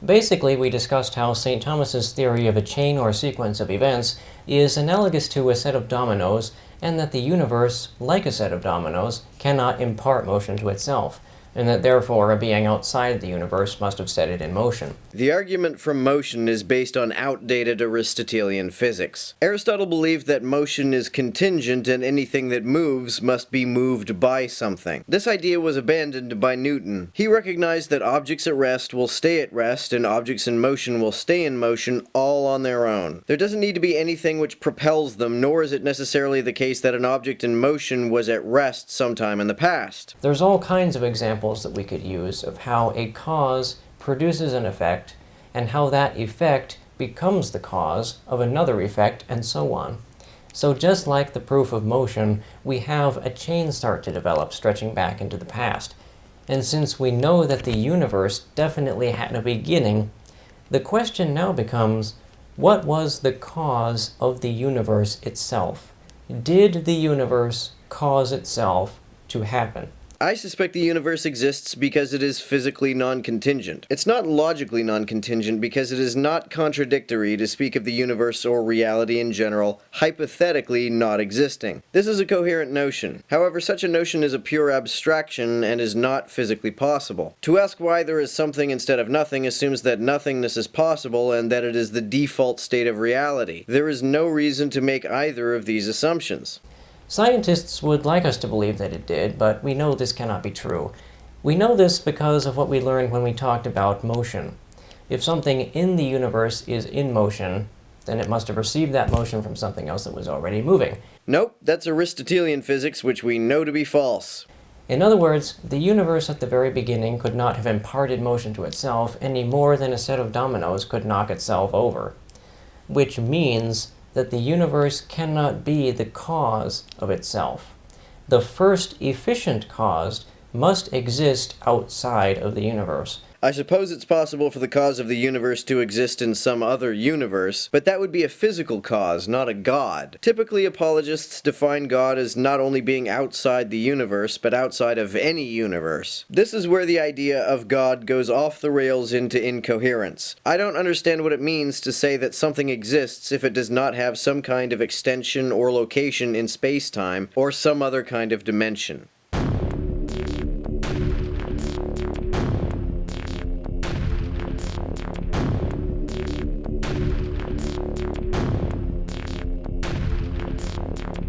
Basically, we discussed how St. Thomas's theory of a chain or sequence of events is analogous to a set of dominoes, and that the universe, like a set of dominoes, cannot impart motion to itself, and that therefore a being outside the universe must have set it in motion. The argument from motion is based on outdated Aristotelian physics. Aristotle believed that motion is contingent and anything that moves must be moved by something. This idea was abandoned by Newton. He recognized that objects at rest will stay at rest and objects in motion will stay in motion all on their own. There doesn't need to be anything which propels them, nor is it necessarily the case that an object in motion was at rest sometime in the past. There's all kinds of examples that we could use of how a cause produces an effect, and how that effect becomes the cause of another effect, and so on. So just like the proof of motion, we have a chain start to develop stretching back into the past. And since we know that the universe definitely had a beginning, the question now becomes, what was the cause of the universe itself? Did the universe cause itself to happen? I suspect the universe exists because it is physically non-contingent. It's not logically non-contingent because it is not contradictory to speak of the universe or reality in general hypothetically not existing. This is a coherent notion. However, such a notion is a pure abstraction and is not physically possible. To ask why there is something instead of nothing assumes that nothingness is possible and that it is the default state of reality. There is no reason to make either of these assumptions. Scientists would like us to believe that it did, but we know this cannot be true. We know this because of what we learned when we talked about motion. If something in the universe is in motion, then it must have received that motion from something else that was already moving. Nope, that's Aristotelian physics, which we know to be false. In other words, the universe at the very beginning could not have imparted motion to itself any more than a set of dominoes could knock itself over. Which means that the universe cannot be the cause of itself. The first efficient cause must exist outside of the universe. I suppose it's possible for the cause of the universe to exist in some other universe, but that would be a physical cause, not a god. Typically, apologists define God as not only being outside the universe, but outside of any universe. This is where the idea of God goes off the rails into incoherence. I don't understand what it means to say that something exists if it does not have some kind of extension or location in space-time, or some other kind of dimension.